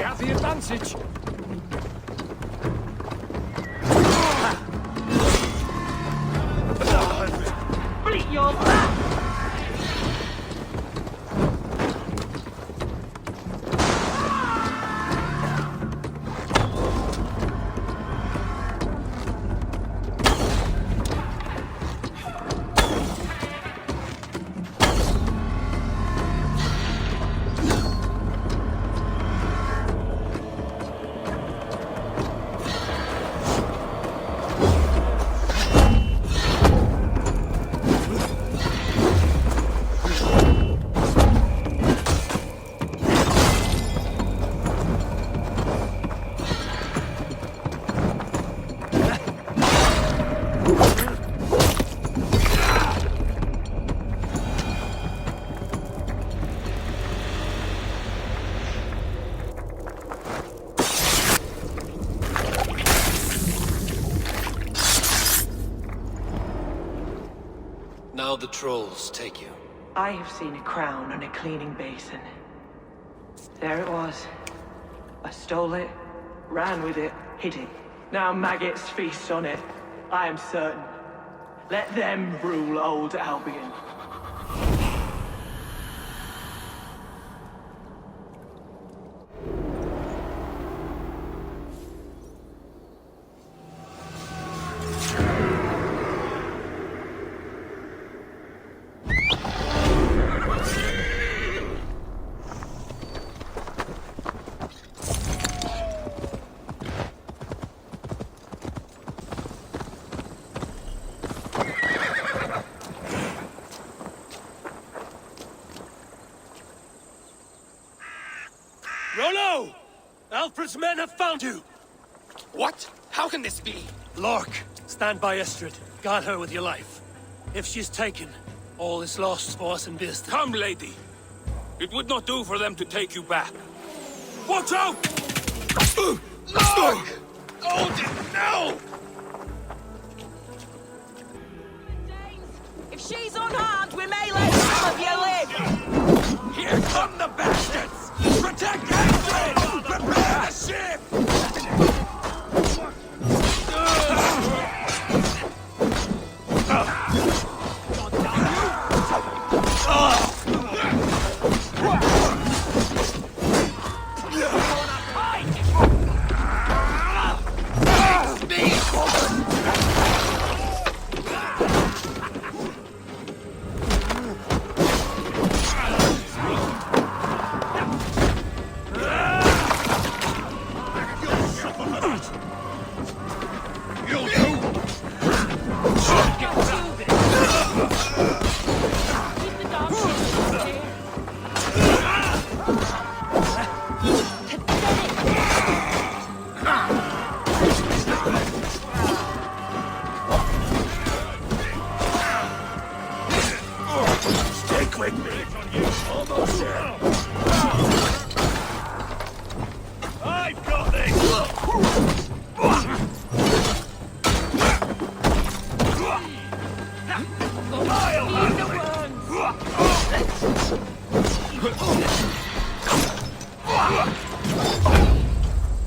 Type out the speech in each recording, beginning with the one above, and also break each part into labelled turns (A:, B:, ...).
A: have the advantage.
B: Beat your back!
C: Now the trolls take you.
B: I have seen a crown on a cleaning basin. There it was. I stole it, ran with it, hid it. Now maggots feast on it. I am certain. Let them rule old Albion.
A: Rollo! Alfred's men have found you!
C: What? How can this be?
A: Lork, stand by Estrid. Guard her with your life. If she's taken, all is lost for us in this.
D: Come, lady. It would not do for them to take you back. Watch out!
C: Lork! Oh, no!
B: If she's unharmed, we may let some of you live!
D: Here come the bastards! Protect Astrid! Prepare the ship!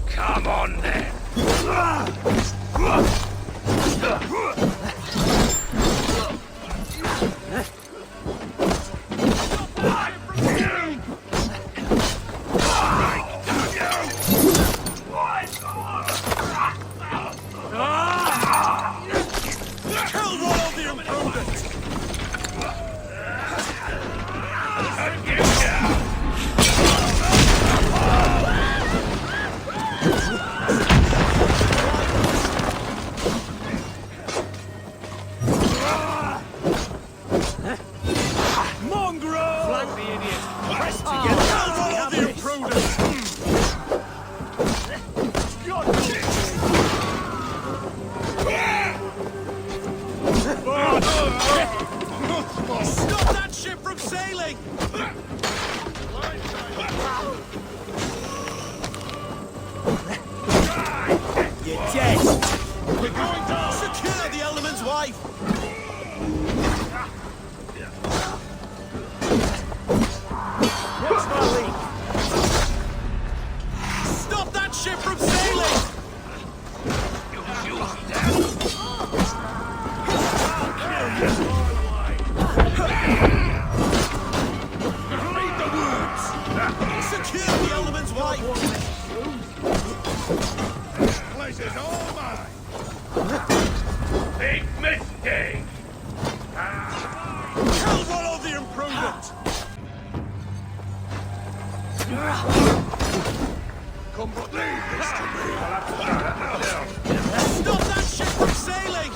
D: Come on, then.
A: Stop that ship from sailing! You're dead! We're going down! Secure the Element's wife! What's my lead?
D: Place is all mine.
E: Big mistake!
D: Hell, follow the imprudent! Come but leave this to me.
A: Stop that ship from sailing!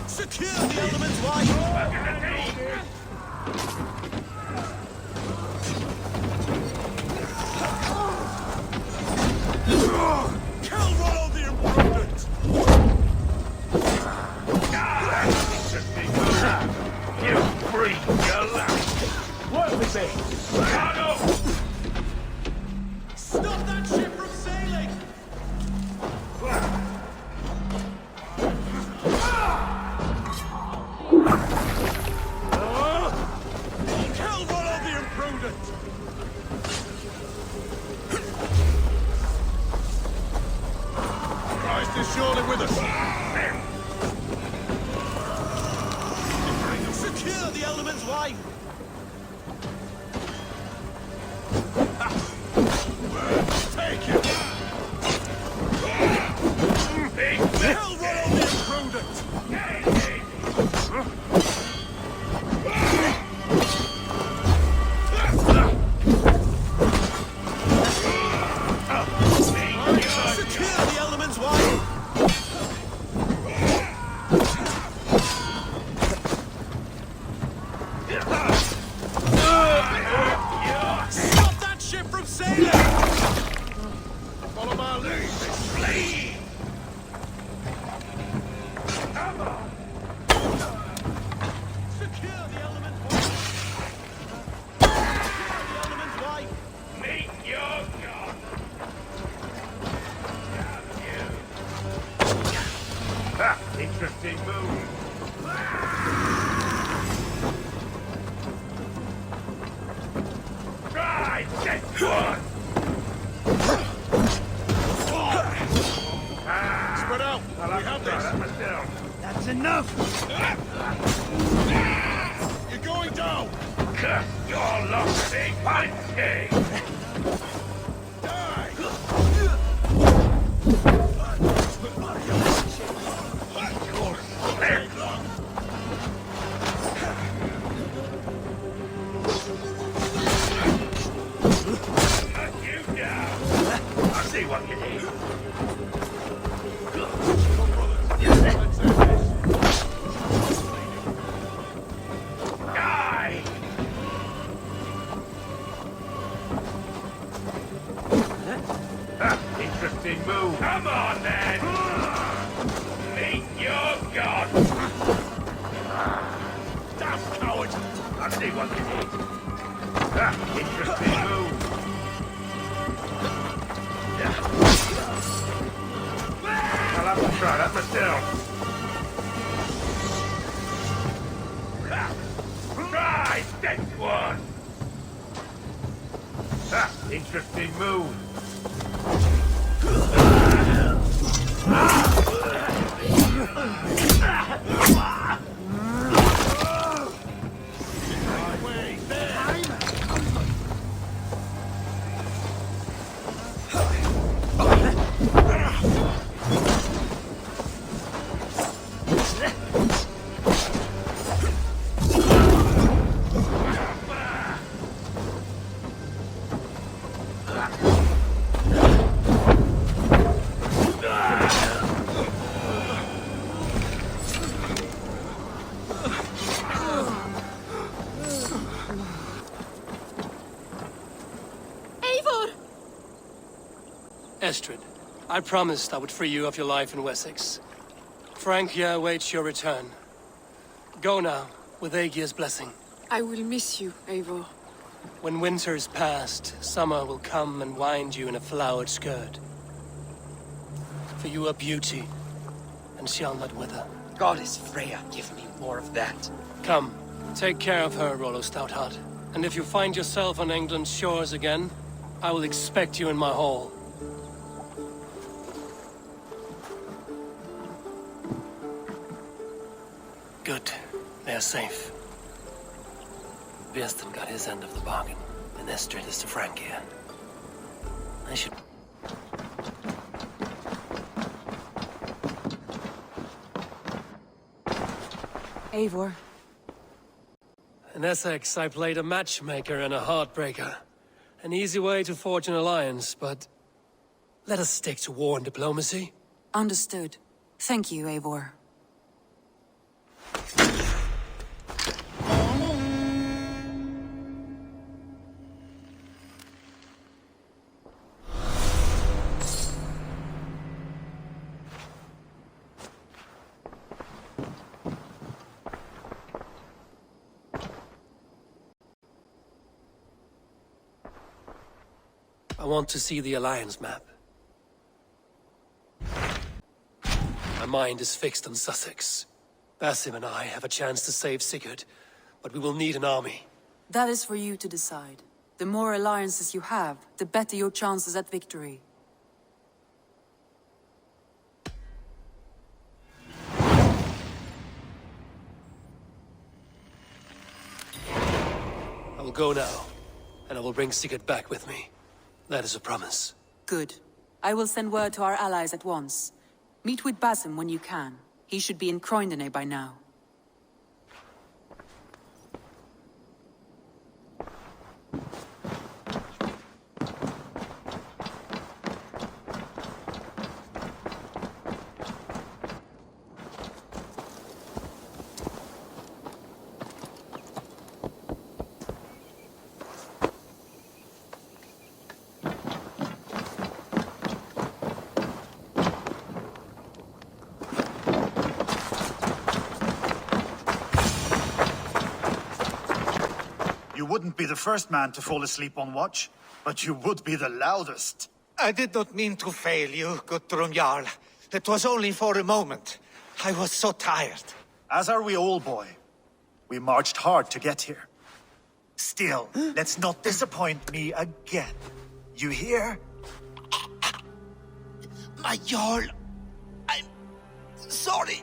A: Secure the elements wide!
D: Kill Rollo the imprudent!
E: You freak, you laugh! What was it?
A: Stop that ship from sailing!
D: Kill Rollo the imprudent! Christ is surely with us.
A: Secure the elements wide!
D: Take it!
E: Big
D: Kill Rollo the imprudent!
A: Secure the elements wide! Stop that ship from sailing!
D: Follow my lead.
E: Flee! Come on!
A: Secure the elements wide! Secure the elements wide!
E: Meet your god! Ha! Interesting move. Try that one!
D: Spread out. We have this.
A: That's enough!
D: You're going down.
E: Curse your luck, big punchy!
D: Die.
E: Cut you down! I'll see what you need. Die! Interesting move. Come on, then! Meet your god!
D: Damn coward.
E: I'll see what you need. Interesting move. I'll have to try that myself. Try that one! Interesting move.
A: Estrid, I promised I would free you of your life in Wessex. Francia awaits your return. Go now, with Aegir's blessing.
F: I will miss you, Eivor.
A: When winter is past, summer will come and wind you in a flowered skirt. For you are beauty, and shall not wither.
C: Goddess Freya, give me more of that.
A: Come, take care of her, Rollo Stoutheart. And if you find yourself on England's shores again, I will expect you in my hall. Good. They're safe. Björnsson got his end of the bargain, and they're straightest to Francia. I should...
F: Eivor,
A: In Essex, I played a matchmaker and a heartbreaker. An easy way to forge an alliance, but... let us stick to war and diplomacy.
F: understood. Thank you, Eivor.
A: I want to see the Alliance map. My mind is fixed on Sussex. Basim and I have a chance to save Sigurd, but we will need an army.
F: That is for you to decide. The more alliances you have, the better your chances at victory.
A: I will go now, and I will bring Sigurd back with me. That is a promise.
F: Good. I will send word to our allies at once. Meet with Basim when you can. He should be in Croydon by now.
G: You wouldn't be the first man to fall asleep on watch, but you would be the loudest.
D: I did not mean to fail you, Guttrum Jarl. It was only for a moment. I was so tired.
G: As are we all, boy. We marched hard to get here. Still, let's not disappoint me again. You hear?
D: My Jarl, I'm sorry.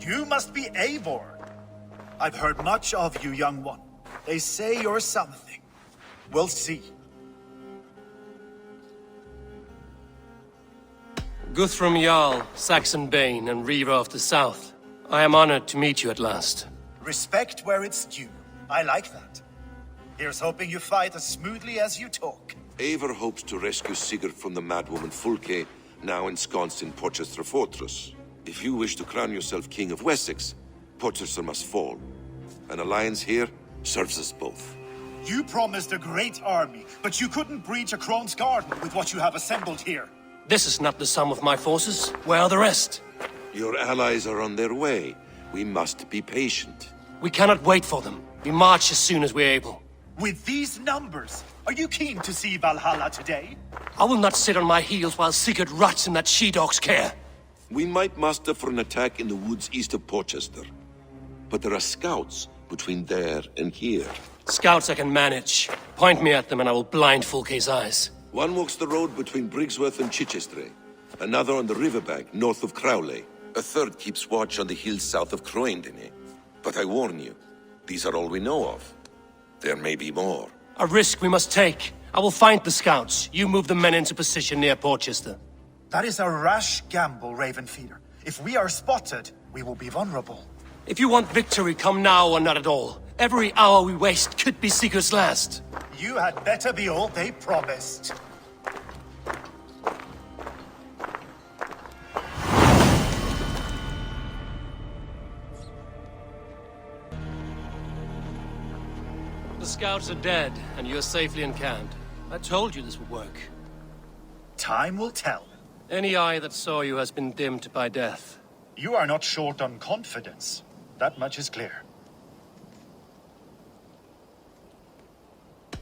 G: You must be Eivor. I've heard much of you, young one. They say you're something. We'll see.
A: Guthrum Jarl, Saxon Bane, and Reaver of the South. I am honored to meet you at last.
G: Respect where it's due. I like that. Here's hoping you fight as smoothly as you talk.
H: Eivor hopes to rescue Sigurd from the madwoman Fulke, now ensconced in Porchester Fortress. If you wish to crown yourself King of Wessex, Porchester must fall. An alliance here serves us both.
G: You promised a great army, but you couldn't breach a Krone's garden with what you have assembled here.
A: This is not the sum of my forces. Where are the rest?
H: Your allies are on their way. We must be patient.
A: We cannot wait for them. We march as soon as we're able.
G: With these numbers, are you keen to see Valhalla today?
A: I will not sit on my heels while Sigurd rots in that she-dog's care.
H: We might muster for an attack in the woods east of Porchester. But there are scouts between there and here.
A: Scouts I can manage. Point me at them and I will blind Fulke's eyes.
H: One walks the road between Briggsworth and Chichester. Another on the riverbank north of Crowley. A third keeps watch on the hills south of Croydon. But I warn you, these are all we know of. There may be more.
A: A risk we must take. I will find the scouts. You move the men into position near Porchester.
G: That is a rash gamble, Ravenfeeder. If we are spotted, we will be vulnerable.
A: If you want victory, come now or not at all. Every hour we waste could be Sigurd's last.
G: You had better be all they promised.
A: The scouts are dead, and you're safely encamped. I told you this would work.
G: Time will tell.
A: Any eye that saw you has been dimmed by death.
G: You are not short on confidence. That much is clear.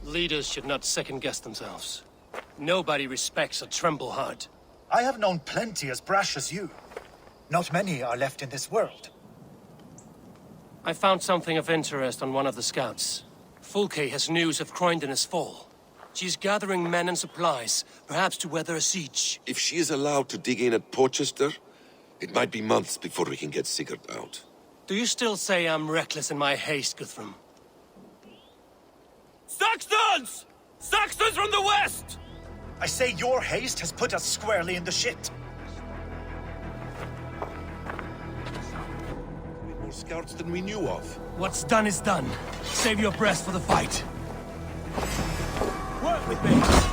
A: Leaders should not second-guess themselves. Nobody respects a tremble heart.
G: I have known plenty as brash as you. Not many are left in this world.
A: I found something of interest on one of the scouts. Fulke has news of Croydon's fall. She's gathering men and supplies, perhaps to weather a siege.
H: If she is allowed to dig in at Portchester, it might be months before we can get Sigurd out.
A: Do you still say I'm reckless in my haste, Guthrum?
E: Saxons! Saxons from the west!
G: I say your haste has put us squarely in the shit.
H: More scouts than we knew of.
A: What's done is done. Save your breath for the fight. Work with me!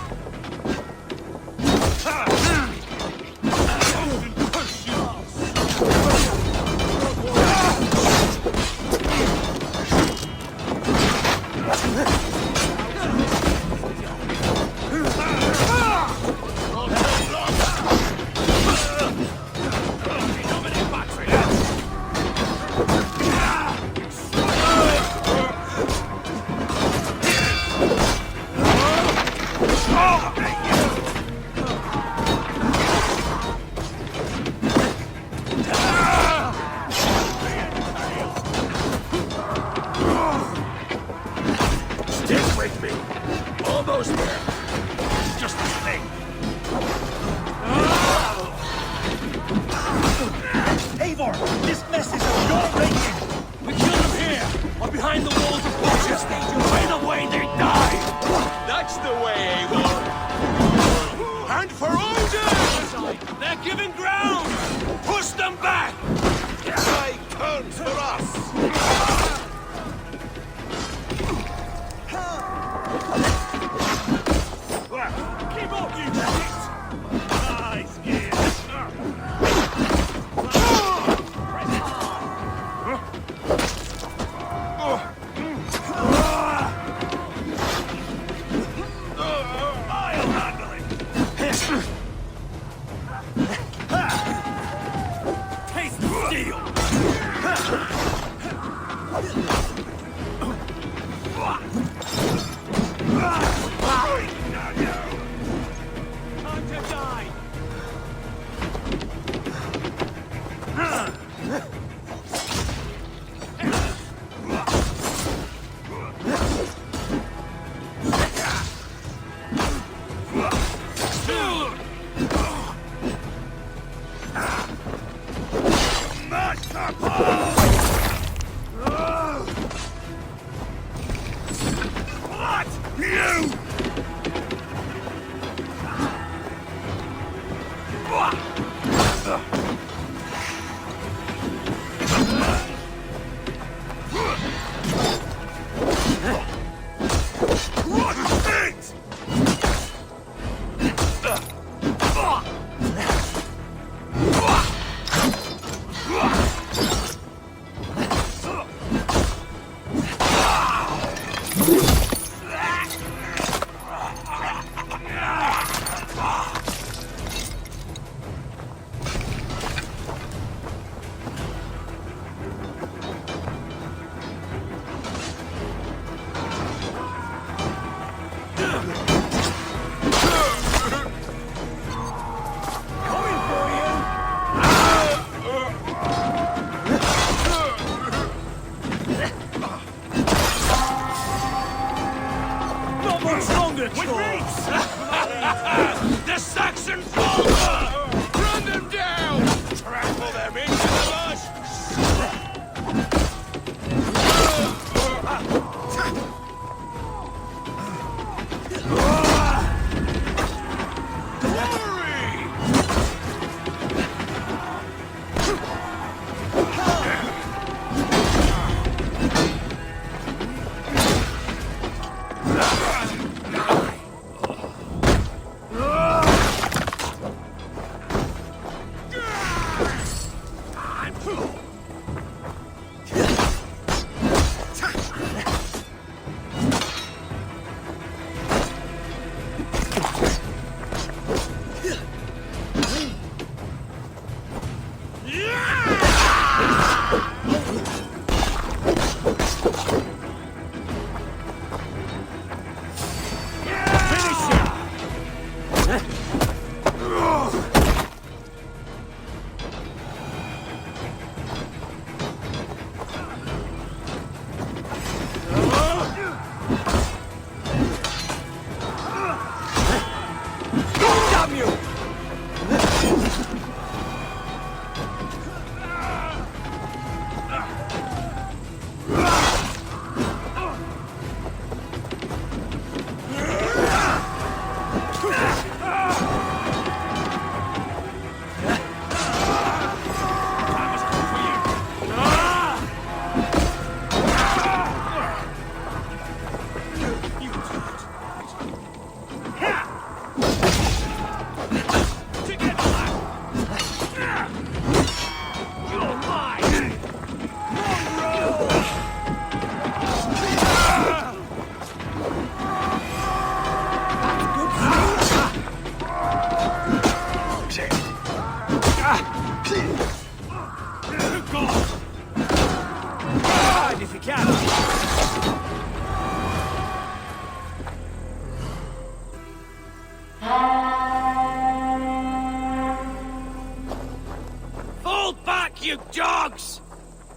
A: Fall back, you dogs!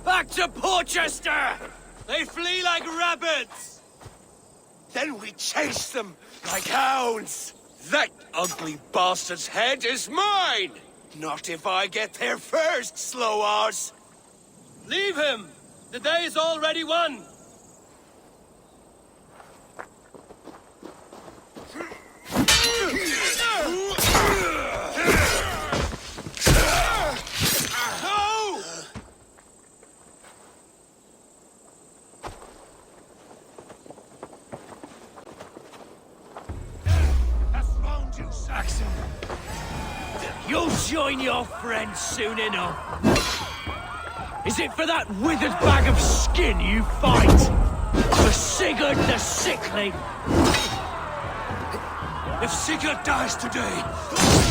A: Back to Porchester! They flee like rabbits!
E: Then we chase them like hounds. That ugly bastard's head is mine! Not if I get there first, slow arse!
A: Leave him! The day is already won!
E: Saxon!
A: You'll join your friends soon enough. Is it for that withered bag of skin you fight? For Sigurd the Sickly?
E: If Sigurd dies today,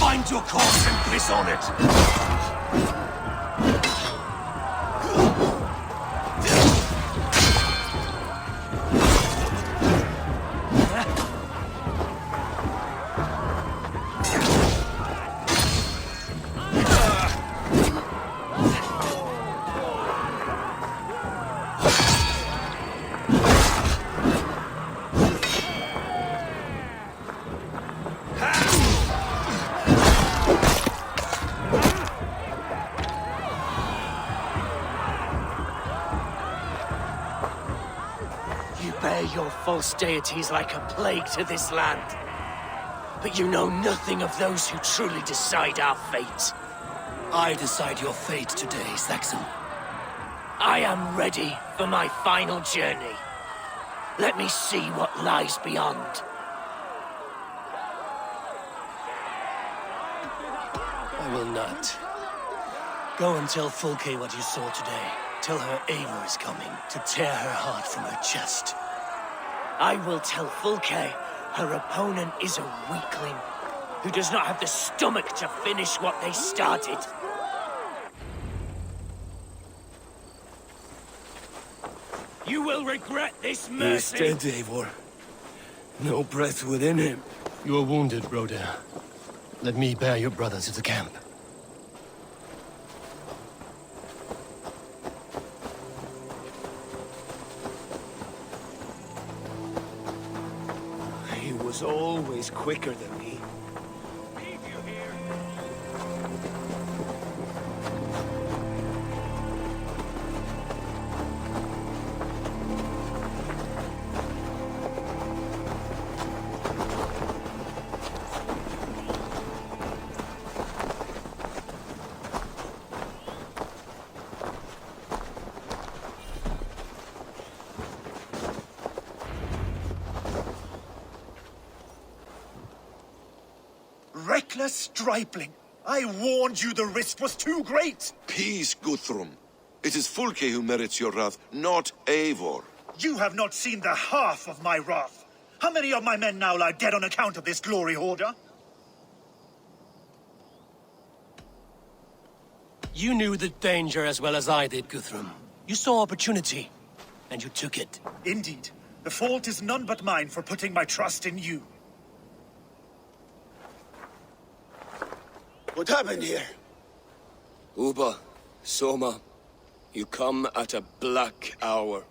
E: find your corpse and piss on it!
A: Your false deities like a plague to this land. But you know nothing of those who truly decide our fate. I decide your fate today, Saxon. I am ready for my final journey. Let me see what lies beyond. I will not. Go and tell Fulke what you saw today. Tell her Eivor is coming to tear her heart from her chest. I will tell Fulke her opponent is a weakling who does not have the stomach to finish what they started. You will regret this mercy.
E: He is dead, Eivor. No breath within him.
A: You are wounded, Rhoda. Let me bear your brother to the camp.
E: He was always quicker than me.
A: Leave you here.
G: Reckless stripling! I warned you the risk was too great!
H: Peace, Guthrum. It is Fulke who merits your wrath, not Eivor.
G: You have not seen the half of my wrath. How many of my men now lie dead on account of this glory hoarder?
A: You knew the danger as well as I did, Guthrum. You saw opportunity, and you took it.
G: Indeed. The fault is none but mine for putting my trust in you.
E: What happened here? Uba, Soma, you come at a black hour.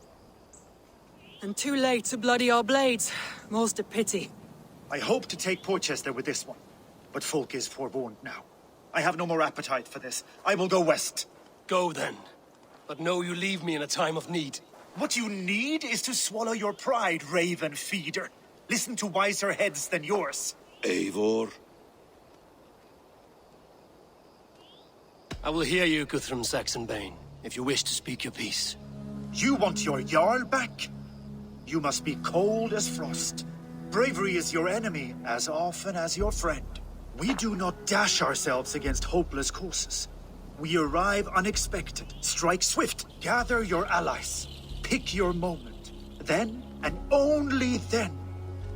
F: And too late to bloody our blades. Most a pity.
G: I hope to take Porchester with this one, but Folk is forewarned now. I have no more appetite for this. I will go west.
A: Go then. But know you leave me in a time of need.
G: What you need is to swallow your pride, raven feeder. Listen to wiser heads than yours.
H: Eivor?
A: I will hear you, Guthrum Saxonbane, if you wish to speak your piece.
G: You want your Jarl back? You must be cold as frost. Bravery is your enemy as often as your friend. We do not dash ourselves against hopeless courses. We arrive unexpected, strike swift, gather your allies, pick your moment. Then, and only then,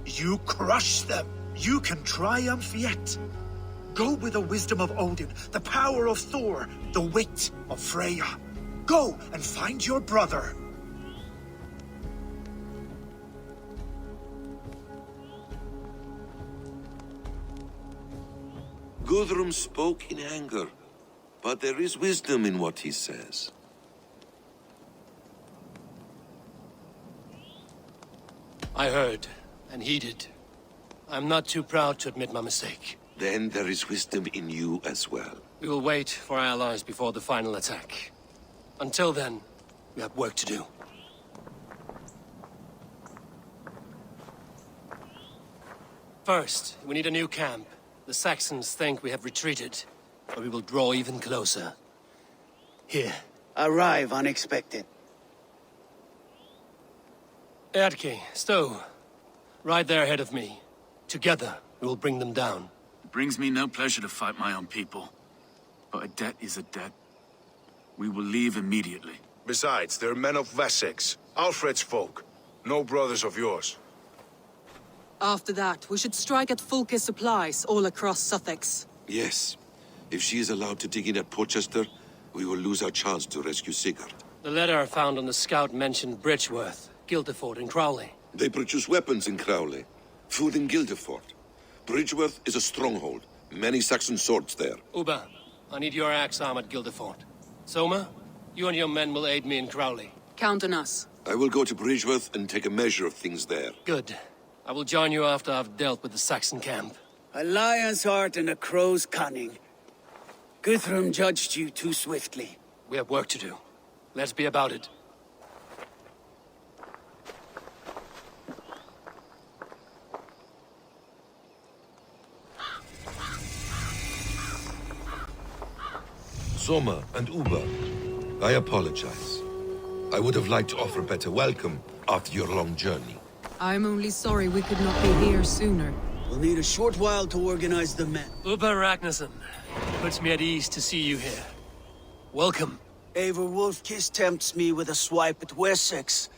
G: you crush them. You can triumph yet. Go with the wisdom of Odin, the power of Thor, the wit of Freya. Go and find your brother.
H: Guthrum spoke in anger, but there is wisdom in what he says.
A: I heard, and heeded. I'm not too proud to admit my mistake.
H: Then there is wisdom in you as well.
A: We will wait for our allies before the final attack. Until then, we have work to do. First, we need a new camp. The Saxons think we have retreated, but we will draw even closer. Here.
C: Arrive unexpected.
A: Erdke, Stowe. Right there ahead of me. Together, we will bring them down.
I: It brings me no pleasure to fight my own people. But a debt is a debt. We will leave immediately.
J: Besides, they're men of Wessex, Alfred's folk. No brothers of yours.
F: After that, we should strike at Fulke's supplies all across Sussex.
H: Yes. If she is allowed to dig in at Porchester, we will lose our chance to rescue Sigurd.
A: The letter I found on the scout mentioned Bridgeworth, Guildeford, and Crowley.
H: They produce weapons in Crowley, food in Guildeford. Bridgeworth is a stronghold. Many Saxon swords there.
A: Uba, I need your axe arm at Guildeford. Soma, you and your men will aid me in Crowley.
F: Count on us.
H: I will go to Bridgeworth and take a measure of things there.
A: Good. I will join you after I've dealt with the Saxon camp.
C: A lion's heart and a crow's cunning. Guthrum judged you too swiftly.
A: We have work to do. Let's be about it.
H: Soma and Uba, I apologize. I would have liked to offer a better welcome after your long journey.
F: I'm only sorry we could not be here sooner.
C: We'll need a short while to organize the men.
A: Uba Ragnarsson. Puts me at ease to see you here. Welcome.
C: Eivor Wolfkiss tempts me with a swipe at Wessex.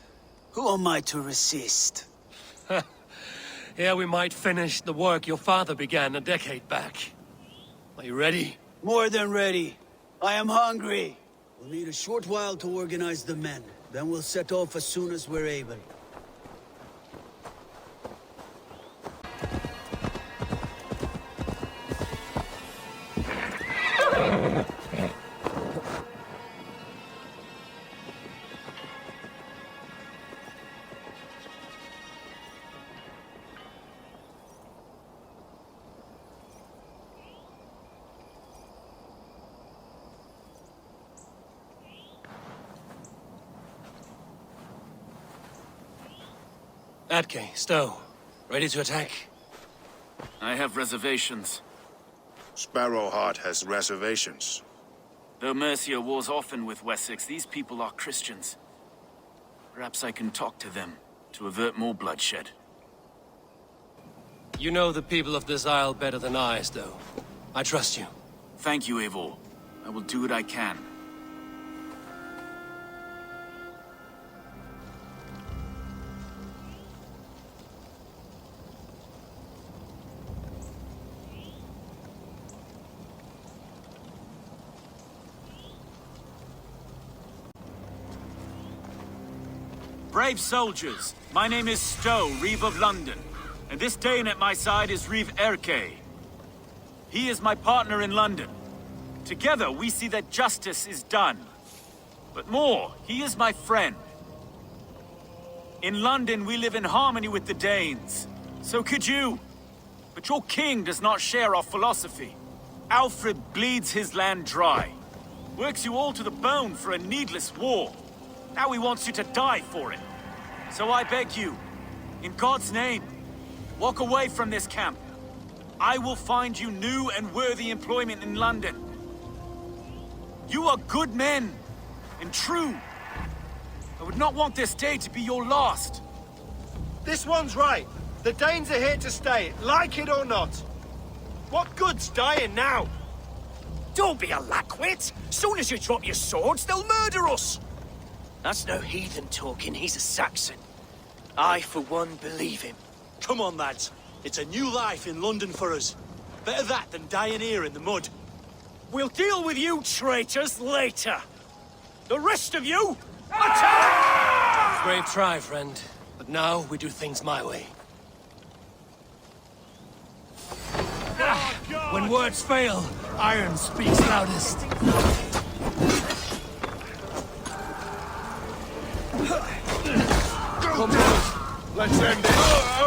C: Who am I to resist?
A: Here we might finish the work your father began a decade back. Are you ready?
C: More than ready. I am hungry. We'll need a short while to organize the men. Then we'll set off as soon as we're able.
A: Atke, Stowe. Ready to attack?
I: I have reservations.
J: Sparrowheart has reservations.
I: Though Mercia wars often with Wessex, these people are Christians. Perhaps I can talk to them to avert more bloodshed.
A: You know the people of this isle better than I, Stowe. I trust you.
I: Thank you, Eivor. I will do what I can. Brave soldiers, my name is Stowe, Reeve of London, and this Dane at my side is Reeve Erke. He is my partner in London. Together we see that justice is done. But more, he is my friend. In London we live in harmony with the Danes. So could you. But your king does not share our philosophy. Alfred bleeds his land dry. Works you all to the bone for a needless war. Now he wants you to die for it. So I beg you, in God's name, walk away from this camp. I will find you new and worthy employment in London. You are good men, and true. I would not want this day to be your last.
K: This one's right. The Danes are here to stay, like it or not. What good's dying now?
A: Don't be a lackwit! Soon as you drop your swords, they'll murder us! That's no heathen talking, he's a Saxon. I, for one, believe him.
K: Come on, lads. It's a new life in London for us. Better that than dying here in the mud.
A: We'll deal with you traitors later. The rest of you, attack!
E: Brave try, friend. But now we do things my way. When words fail, iron speaks loudest.
J: Come on, let's end it.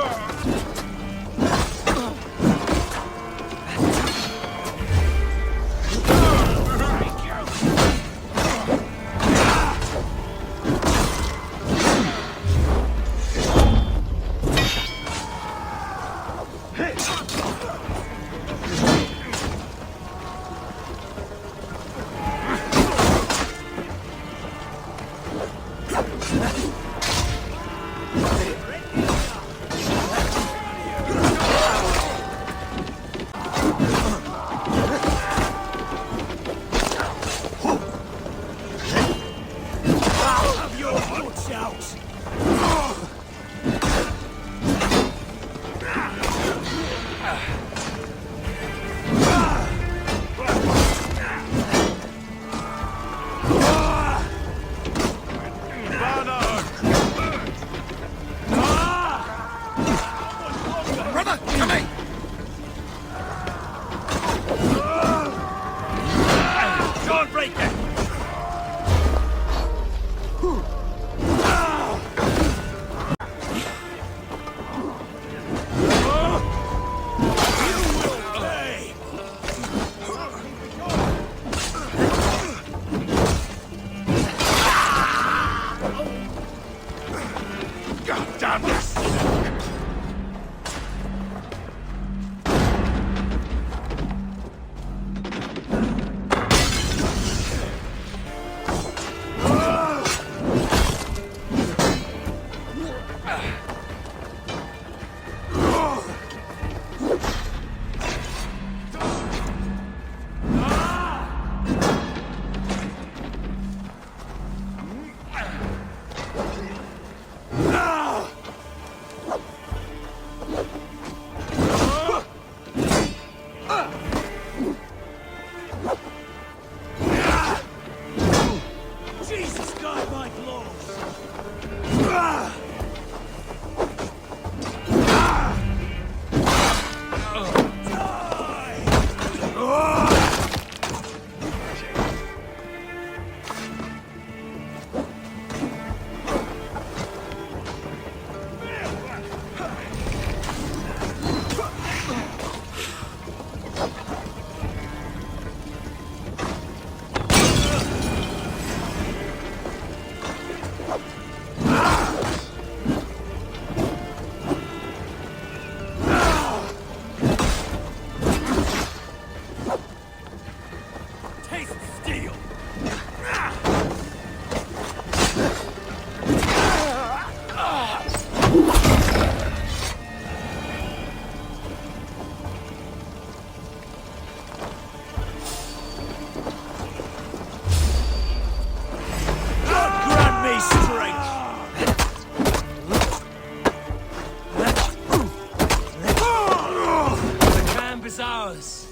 A: Ours.